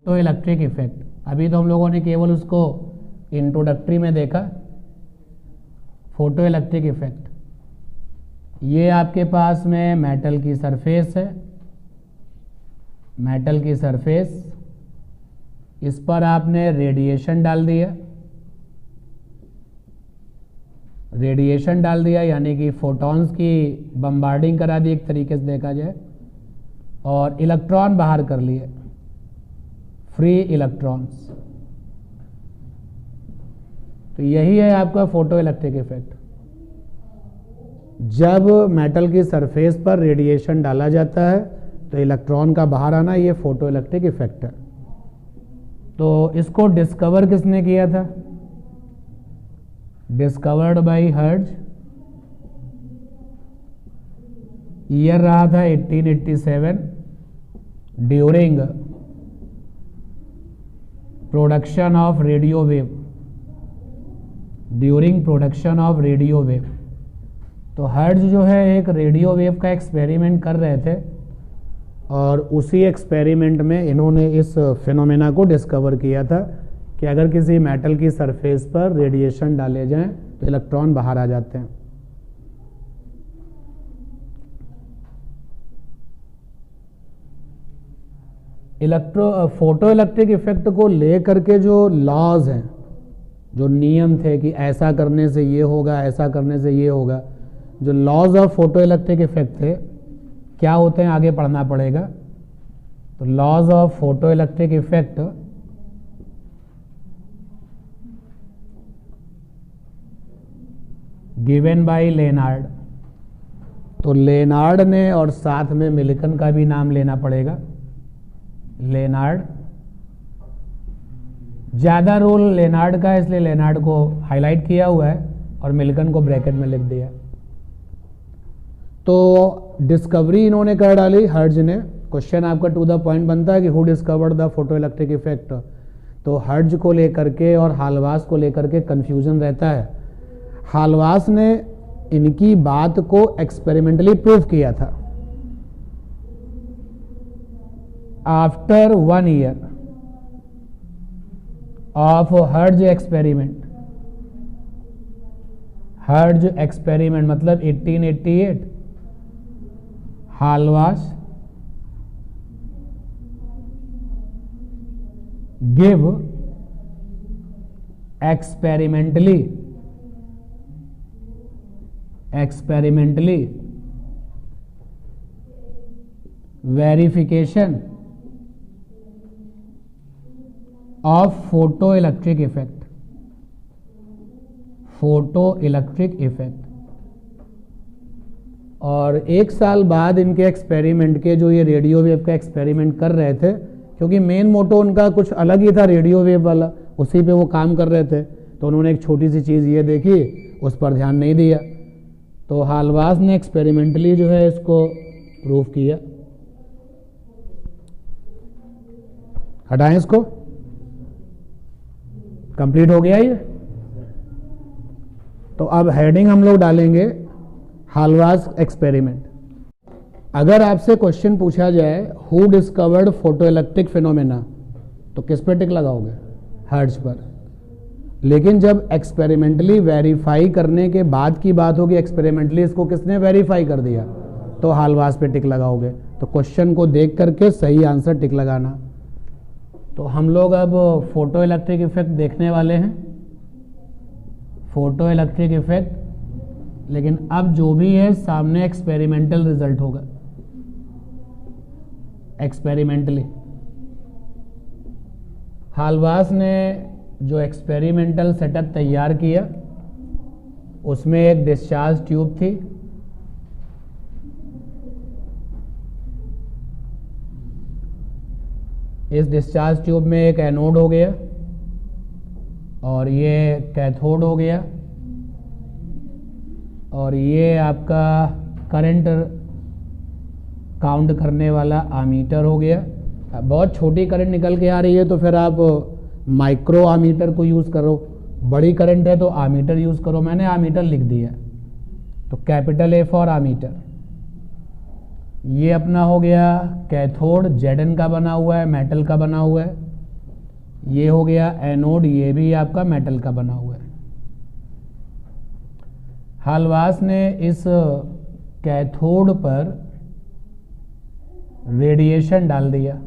तो electric effect, अभी तो हम लोगों ने केवल उसको इंट्रोडक्टरी में देखा। फोटो इलेक्ट्रिक इफेक्ट, ये आपके पास में मेटल की सरफेस है, मेटल की सरफेस, इस पर आपने रेडिएशन डाल दिया, रेडिएशन डाल दिया यानी कि फोटॉन्स की बम्बार्डिंग करा दी एक तरीके से देखा जाए, और इलेक्ट्रॉन बाहर कर लिए, फ्री इलेक्ट्रॉन्स। तो यही है आपका फोटो इलेक्ट्रिक इफेक्ट। जब मेटल की सरफेस पर रेडिएशन डाला जाता है तो इलेक्ट्रॉन का बाहर आना, ये फोटो इलेक्ट्रिक इफेक्ट है। तो इसको डिस्कवर किसने किया था? डिस्कवर्ड बाय हर्ट्ज, ईयर रहा था 1887, during production of radio wave, during production of radio wave. तो हर्ट्ज जो है एक रेडियो वेव का एक्सपेरिमेंट कर रहे थे, और उसी एक्सपेरिमेंट में इन्होंने इस फिनोमेना को डिस्कवर किया था कि अगर किसी मेटल की सरफेस पर रेडिएशन डाले जाएं तो इलेक्ट्रॉन बाहर आ जाते हैं। फोटो इलेक्ट्रिक इफेक्ट को लेकर के जो लॉज हैं, जो नियम थे कि ऐसा करने से ये होगा, ऐसा करने से ये होगा, जो laws of photo electric effect थे क्या होते हैं आगे पढ़ना पड़ेगा। तो laws of photo electric effect given by Lenard. तो लेनार्ड ने, और साथ में मिल्टन का भी नाम लेना पड़ेगा, लेनार्ड। ज्यादा रोल लेनार्ड का, इसलिए लेनार्ड को हाईलाइट किया हुआ है और मिल्टन को ब्रैकेट में लिख दिया। तो डिस्कवरी इन्होंने कर डाली हर्ट्ज ने। क्वेश्चन आपका टू द पॉइंट बनता है कि who discovered the photo electric effect. तो हर्ट्ज को लेकर के और हालवास को लेकर के कंफ्यूजन रहता है। हालवास ने इनकी बात को एक्सपेरिमेंटली प्रूव किया था। After 1 year of Hertz experiment, Hertz experiment मतलब 1888, Hallwachs give experimentally verification of photo electric effect, photo electric effect. और 1 साल बाद इनके एक्सपेरिमेंट के, जो ये रेडियो वेव का एक्सपेरिमेंट कर रहे थे, क्योंकि मेन मोटो उनका कुछ अलग ही था रेडियो वेव वाला, उसी पे वो काम कर रहे थे, तो उन्होंने एक छोटी सी चीज़ ये देखी, उस पर ध्यान नहीं दिया। तो हालवास ने एक्सपेरिमेंटली जो है इसको प्रूव किया। हटाएं इसको, कंप्लीट हो गया ये। तो अब हेडिंग हम लोग डालेंगे हालवास एक्सपेरिमेंट। अगर आपसे क्वेश्चन पूछा जाए who discovered photo electric phenomena, तो किस पे टिक लगाओगे? हर्ट्ज पर। लेकिन जब एक्सपेरिमेंटली वेरीफाई करने के बाद की बात होगी, एक्सपेरिमेंटली इसको किसने वेरीफाई कर दिया, तो हालवास पे टिक लगाओगे। तो क्वेश्चन को देख करके सही आंसर टिक लगाना। तो हम लोग अब फोटो इलेक्ट्रिक इफेक्ट देखने वाले हैं, फोटो इलेक्ट्रिक इफेक्ट। लेकिन अब जो भी है सामने एक्सपेरिमेंटल रिजल्ट होगा, एक्सपेरिमेंटली। हालवास ने जो एक्सपेरिमेंटल सेटअप तैयार किया, उसमें एक डिस्चार्ज ट्यूब थी, इस डिस्चार्ज ट्यूब में एक एनोड हो गया और ये कैथोड हो गया, और ये आपका करंट काउंट करने वाला आमीटर हो गया। बहुत छोटी करंट निकल के आ रही है तो फिर आप माइक्रो आमीटर को यूज़ करो, बड़ी करंट है तो आमीटर यूज़ करो। मैंने आमीटर लिख दिया, तो कैपिटल ए फॉर आमीटर। ये अपना हो गया कैथोड, जेडन का बना हुआ है, मेटल का बना हुआ है। ये हो गया एनोड, ये भी आपका मेटल का बना हुआ है। हालवास ने इस कैथोड पर रेडिएशन डाल दिया।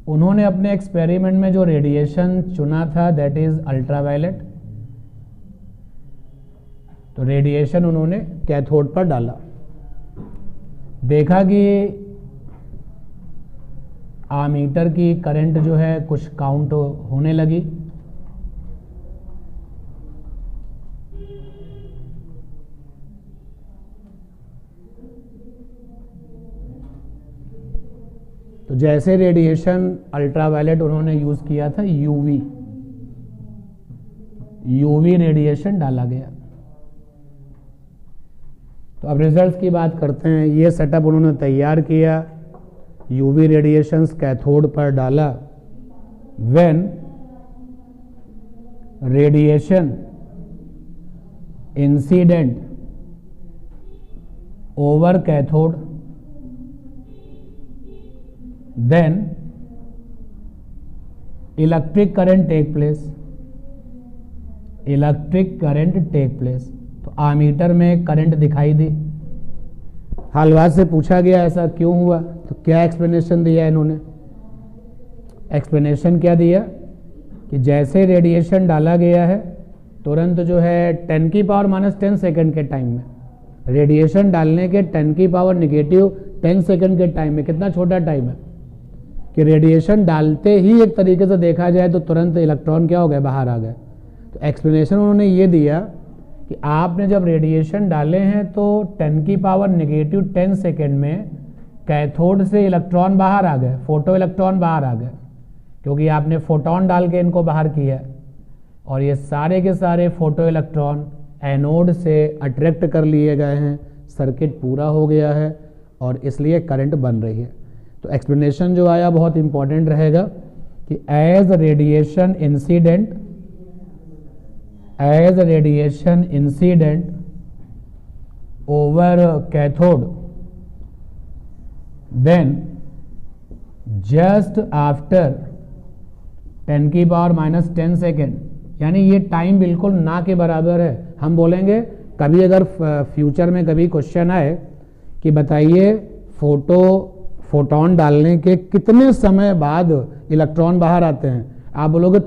उन्होंने अपने एक्सपेरिमेंट में जो रेडिएशन चुना था दैट इज अल्ट्रावायलेट। तो रेडिएशन उन्होंने कैथोड पर डाला, देखा कि आमीटर की करंट जो है कुछ काउंट होने लगी। तो जैसे रेडिएशन अल्ट्रावायलेट उन्होंने यूज किया था यूवी रेडिएशन डाला गया। तो अब रिजल्ट्स की बात करते हैं। ये सेटअप उन्होंने तैयार किया, यूवी रेडिएशंस कैथोड पर डाला। When radiation incident over cathode then electric current take place. तो आमीटर में करंट दिखाई दी। हालवास से पूछा गया ऐसा क्यों हुआ, तो क्या एक्सप्लेनेशन दिया इन्होंने। एक्सप्लेनेशन क्या दिया कि जैसे रेडिएशन डाला गया है तुरंत जो है 10⁻⁻10 सेकंड के टाइम में, रेडिएशन डालने के 10⁻⁻10 सेकंड के टाइम में, कितना छोटा टाइम है कि रेडिएशन डालते ही एक तरीके से देखा जाए तो तुरंत इलेक्ट्रॉन क्या हो गए, बाहर आ गए। तो एक्सप्लेनेशन उन्होंने ये दिया कि आपने जब रेडिएशन डाले हैं तो 10⁻⁻10 सेकेंड में कैथोड से इलेक्ट्रॉन बाहर आ गए, फोटो इलेक्ट्रॉन बाहर आ गए, क्योंकि आपने फोटोन डाल के इनको बाहर किया। और ये सारे के सारे फोटो इलेक्ट्रॉन एनोड से अट्रैक्ट कर लिए गए हैं, सर्किट पूरा हो गया है और इसलिए करंट बन रही है। तो एक्सप्लेनेशन जो आया बहुत इंपॉर्टेंट रहेगा कि as radiation incident over cathode then just after 10⁻⁻10 second, यानी ये टाइम बिल्कुल ना के बराबर है। हम बोलेंगे कभी अगर फ्यूचर में कभी क्वेश्चन आए कि बताइए फोटोन डालने के कितने समय बाद इलेक्ट्रॉन बाहर आते हैं, आप बोलोगे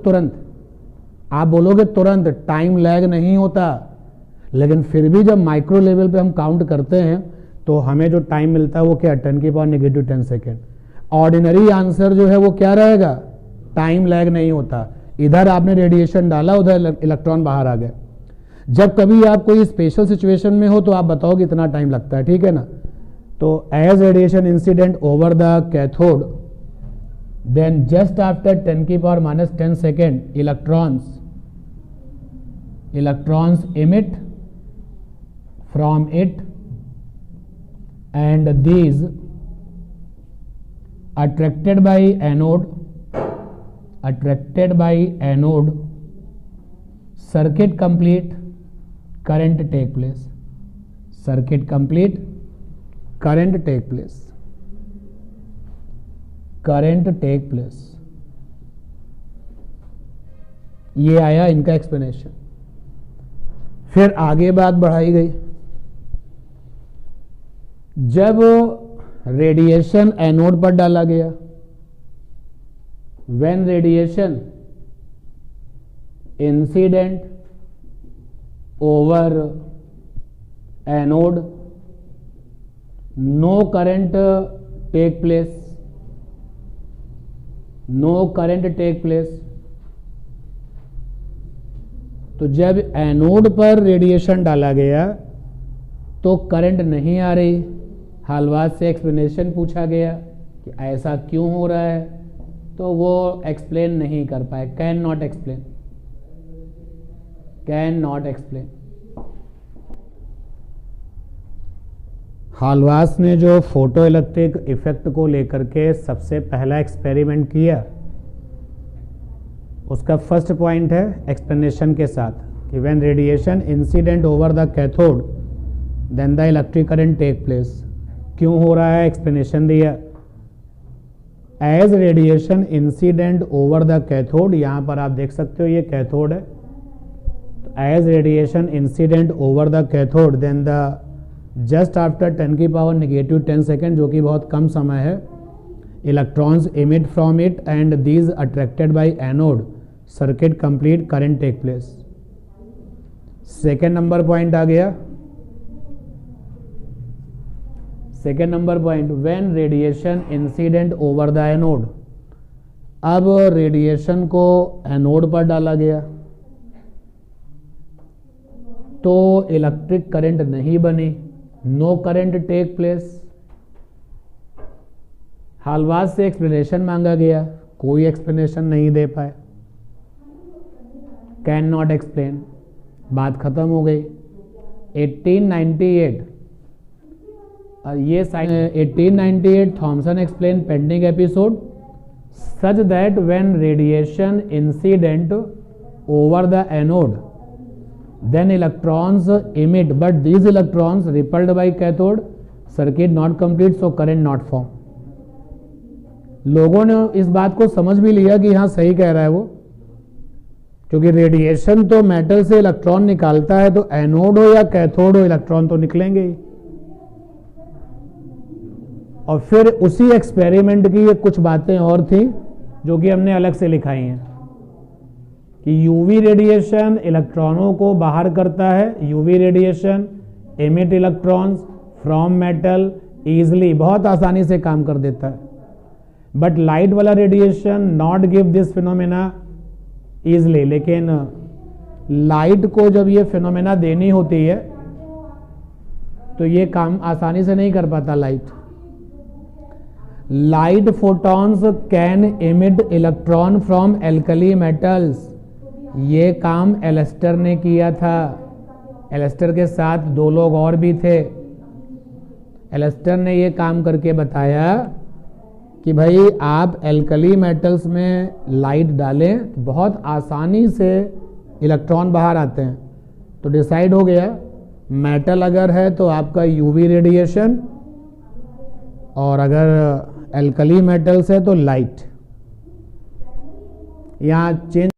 तुरंत, टाइम लैग नहीं होता। लेकिन फिर भी जब माइक्रो लेवल पे हम काउंट करते हैं तो हमें जो टाइम मिलता है वो क्या, 10⁻⁻10 सेकेंड। ऑर्डिनरी आंसर जो है वो क्या रहेगा, टाइम लैग नहीं होता। इधर आपने रेडिएशन डाला, उधर इलेक्ट्रॉन बाहर आ गए। जब कभी आप कोई स्पेशल सिचुएशन में हो तो आप बताओ कितना टाइम लगता है, ठीक है ना। तो as radiation incident over the cathode then just after 10⁻⁻10 second electrons emit from it and these attracted by anode circuit complete, current take place। ये आया इनका एक्सप्लेनेशन। फिर आगे बात बढ़ाई गई। जब रेडिएशन एनोड पर डाला गया, when radiation incident over anode no current take place. तो जब एनोड पर रेडिएशन डाला गया तो करंट नहीं आ रही। हालवास से एक्सप्लेनेशन पूछा गया कि ऐसा क्यों हो रहा है, तो वो एक्सप्लेन नहीं कर पाए, कैन नॉट एक्सप्लेन। हालवास ने जो फोटो इलेक्ट्रिक इफेक्ट को लेकर के सबसे पहला एक्सपेरिमेंट किया, उसका फर्स्ट पॉइंट है एक्सप्लेनेशन के साथ कि when radiation incident over the cathode then the electric current take place. क्यों हो रहा है, एक्सप्लेनेशन दिया। As radiation incident over the cathode, यहां पर आप देख सकते हो ये कैथोड है, तो as radiation incident over the cathode then the just after 10⁻⁻10 second, जो कि बहुत कम समय है, electrons emit from it and these attracted by anode circuit complete current take place। Second number point आ गया। Second number point, when radiation incident over the anode, अब radiation को एनोड पर डाला गया तो इलेक्ट्रिक करंट नहीं बनी, no current take place. Hallwachs से एक्सप्लेनेशन मांगा गया, कोई एक्सप्लेनेशन नहीं दे पाए, कैन नॉट एक्सप्लेन, बात खत्म हो गई। 1898 ये 1898 Thomson explain pending episode such that when radiation incident over the anode then electrons emit but these electrons repelled by cathode, circuit not complete so current not form। लोगों ने इस बात को समझ भी लिया कि हाँ सही कह रहा है वो, क्योंकि रेडिएशन तो मेटल से इलेक्ट्रॉन निकालता है, तो एनोड हो या कैथोड हो इलेक्ट्रॉन तो निकलेंगे ही। और फिर उसी एक्सपेरिमेंट की ये कुछ बातें और थी जो कि हमने अलग से लिखाई हैं कि यूवी रेडिएशन इलेक्ट्रॉनों को बाहर करता है, UV radiation emit electrons from metal easily, बहुत आसानी से काम कर देता है, बट लाइट वाला radiation not give this phenomena easily. लेकिन लाइट को जब ये फिनोमेना देनी होती है तो ये काम आसानी से नहीं कर पाता light photons can emit electron from alkali metals, ये काम एलेस्टर ने किया था। एलेस्टर के साथ दो लोग और भी थे। एलेस्टर ने ये काम करके बताया कि भाई आप एल्कली मेटल्स में लाइट डालें, बहुत आसानी से इलेक्ट्रॉन बाहर आते हैं। तो डिसाइड हो गया मेटल अगर है तो आपका यूवी रेडिएशन, और अगर एल्कली मेटल्स है तो लाइट। यहाँ चेंज